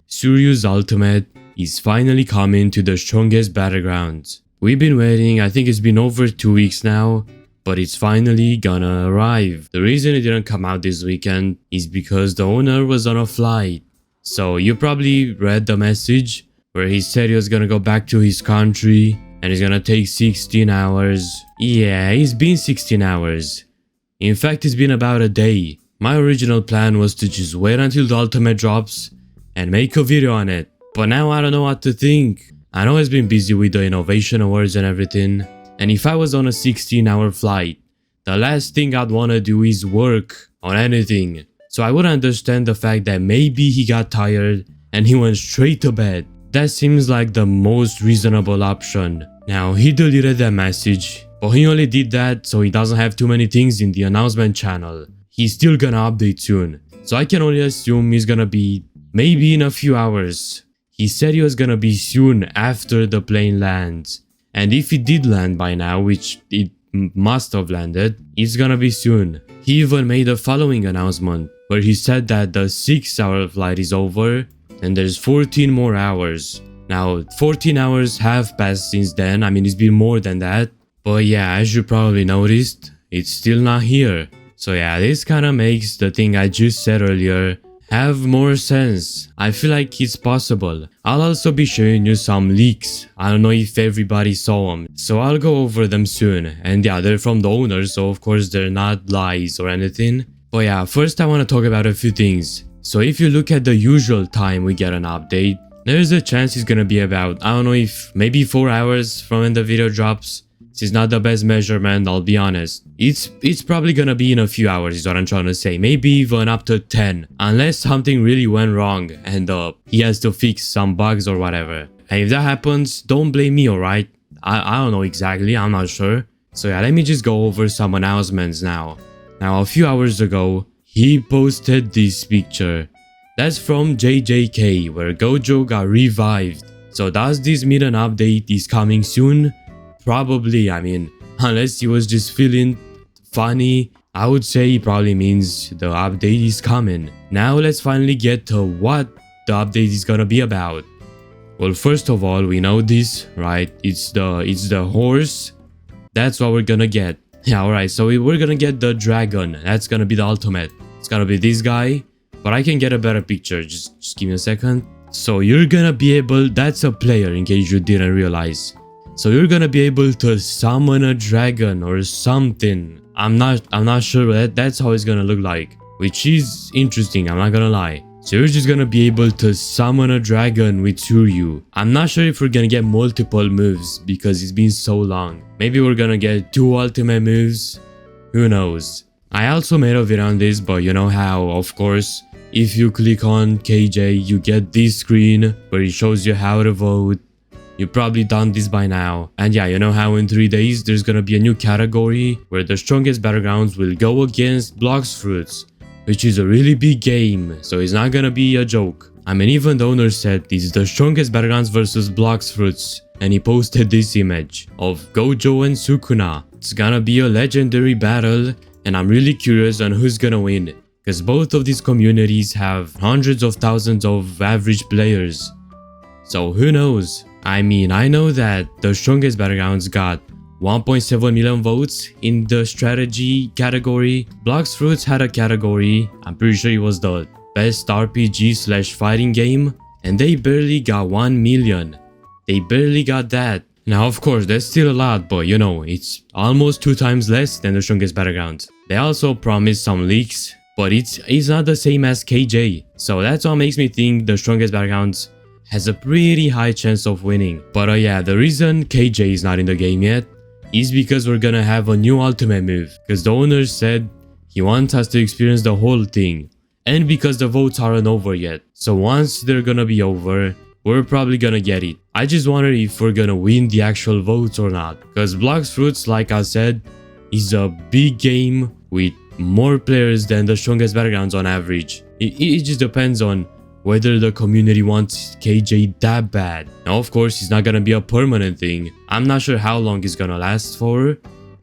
Suiryu's ultimate is finally coming to the strongest battlegrounds. We've been waiting, I think it's been over 2 weeks now, but it's finally gonna arrive. The reason it didn't come out this weekend is because the owner was on a flight. So you probably read the message where he said he was gonna go back to his country and it's gonna take 16 hours. Yeah, it's been 16 hours. In fact, it's been about a day. My original plan was to just wait until the ultimate drops and make a video on it. But now I don't know what to think. I know I've been busy with the innovation awards and everything. And if I was on a 16-hour flight, the last thing I'd wanna do is work on anything. So I would understand the fact that maybe he got tired and he went straight to bed. That seems like the most reasonable option. Now he deleted that message, but he only did that so he doesn't have too many things in the announcement channel. He's still gonna update soon. So I can only assume he's gonna be maybe in a few hours. He said he was gonna be soon after the plane lands. And if it did land by now, which it must have landed, it's gonna be soon. He even made the following announcement where he said that the 6-hour flight is over and there's 14 more hours. Now 14 hours have passed since then, I mean it's been more than that. But yeah, as you probably noticed, it's still not here. So yeah, this kinda makes the thing I just said earlier have more sense. I feel like it's possible. I'll also be showing you some leaks. I don't know if everybody saw them, so I'll go over them soon. And yeah, they're from the owner, so of course they're not lies or anything. But yeah, first I want to talk about a few things. So if you look at the usual time we get an update, there's a chance it's gonna be about, I don't know if maybe 4 hours from when the video drops. This is not the best measurement, I'll be honest. It's probably gonna be in a few hours is what I'm trying to say. Maybe even up to 10. Unless something really went wrong and he has to fix some bugs or whatever. And if that happens, don't blame me, alright? I don't know exactly, I'm not sure. So yeah, let me just go over some announcements now. Now a few hours ago, he posted this picture. That's from JJK, where Gojo got revived. So does this mean an update is coming soon? Probably, I mean, unless he was just feeling funny, I would say it probably means the update is coming. Now let's finally get to what the update is gonna be about. Well, first of all, we know this, right? It's the horse. That's what we're gonna get. Yeah, alright, so we're gonna get the dragon. That's gonna be the ultimate. It's gonna be this guy, but I can get a better picture. Just give me a second. So you're gonna be able, that's a player in case you didn't realize. So you're gonna be able to summon a dragon or something. I'm not sure, but that's how it's gonna look like. Which is interesting, I'm not gonna lie. So you're just gonna be able to summon a dragon with suiryu. I'm not sure if we're gonna get multiple moves because it's been so long. Maybe we're gonna get 2 ultimate moves. Who knows? I also made a video on this, but you know how, of course, if you click on KJ, you get this screen where it shows you how to vote. You've probably done this by now. And yeah, you know how in 3 days there's gonna be a new category where the strongest battlegrounds will go against Blocks Fruits, which is a really big game, so it's not gonna be a joke. I mean, even the owner said this is the strongest battlegrounds versus Blocks Fruits, and he posted this image of Gojo and Sukuna. It's gonna be a legendary battle, and I'm really curious on who's gonna win, because both of these communities have hundreds of thousands of average players. So who knows? I mean, I know that the strongest battlegrounds got 1.7 million votes in the strategy category. Blocks Fruits had a category, I'm pretty sure it was the best RPG/fighting game, and they barely got 1 million. They barely got that. Now of course that's still a lot, but you know, it's almost 2 times less than the strongest battlegrounds. They also promised some leaks, but it's not the same as KJ. So that's what makes me think the strongest battlegrounds has a pretty high chance of winning. But yeah, the reason KJ is not in the game yet is because we're gonna have a new ultimate move, because the owner said he wants us to experience the whole thing, and because the votes aren't over yet. So once they're gonna be over, we're probably gonna get it. I just wonder if we're gonna win the actual votes or not, because Blocks Fruits, like I said, is a big game with more players than the strongest battlegrounds on average. It just depends on whether the community wants KJ that bad. Now of course it's not gonna be a permanent thing. I'm not sure how long it's gonna last for.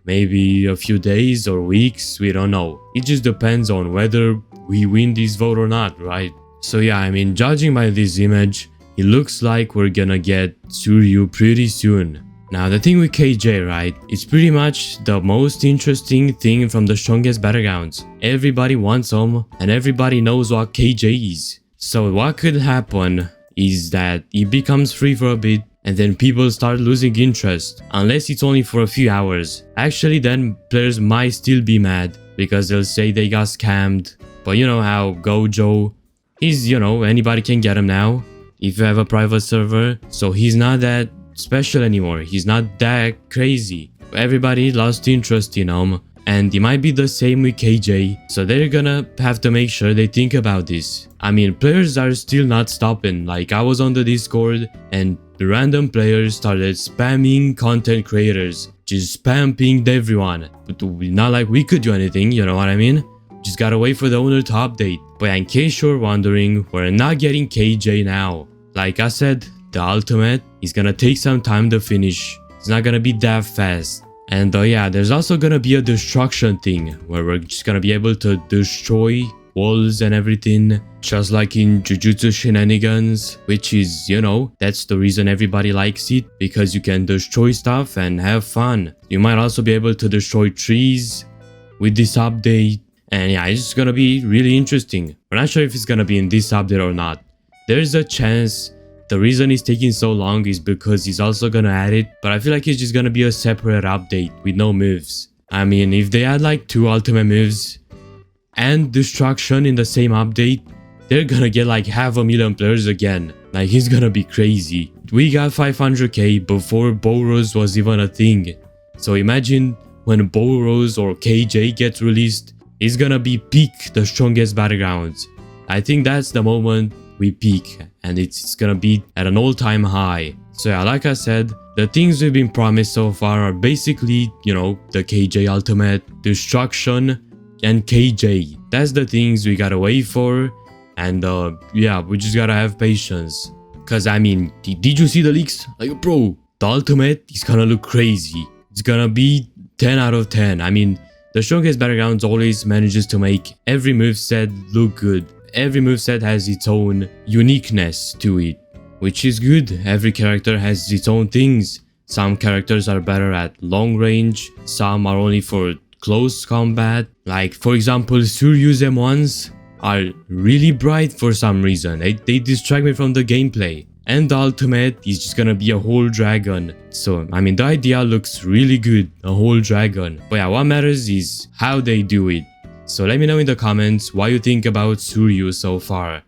Maybe a few days or weeks, we don't know. It just depends on whether we win this vote or not, right? So yeah, I mean, judging by this image, it looks like we're gonna get Suiryu pretty soon. Now the thing with KJ, right, it's pretty much the most interesting thing from the strongest battlegrounds. Everybody wants him and everybody knows what KJ is. So what could happen is that it becomes free for a bit and then people start losing interest, unless it's only for a few hours. Actually, then players might still be mad because they'll say they got scammed. But you know how Gojo is, you know, anybody can get him now if you have a private server. So he's not that special anymore. He's not that crazy. Everybody lost interest in him, and it might be the same with KJ. So they're gonna have to make sure they think about this. I mean, players are still not stopping. Like, I was on the Discord and the random players started spamming content creators, just spamming everyone. But not like we could do anything, you know what I mean? Just gotta wait for the owner to update. But in case you're wondering, we're not getting KJ now. Like I said, the ultimate is gonna take some time to finish. It's not gonna be that fast. And yeah, there's also gonna be a destruction thing where we're just gonna be able to destroy walls and everything, just like in Jujutsu Shenanigans, which is, you know, that's the reason everybody likes it, because you can destroy stuff and have fun. You might also be able to destroy trees with this update. And yeah, it's just gonna be really interesting. We're not sure if it's gonna be in this update or not. There's a chance the reason it's taking so long is because he's also gonna add it, but I feel like it's just gonna be a separate update with no moves. I mean, if they add like 2 ultimate moves and destruction in the same update, they're gonna get like 500,000 players again. Like, it's gonna be crazy. We got 500k before Boros was even a thing. So imagine when Boros or KJ gets released, it's gonna be peak the strongest battlegrounds. I think that's the moment we peak, and it's gonna be at an all-time high. So yeah, like I said, the things we've been promised so far are basically, you know, the KJ ultimate, destruction, and KJ. That's the things we gotta wait for. And yeah, we just gotta have patience. Cause I mean, did you see the leaks? Like, bro, the ultimate is gonna look crazy. It's gonna be 10 out of 10. I mean, the strongest battlegrounds always manages to make every moveset look good. Every moveset has its own uniqueness to it, which is good. Every character has its own things. Some characters are better at long range, some are only for close combat. Like, for example, Suiryu's M1s are really bright for some reason. They distract me from the gameplay. And the ultimate is just gonna be a whole dragon. So, I mean, the idea looks really good, a whole dragon. But yeah, what matters is how they do it. So let me know in the comments what you think about Suiryu so far.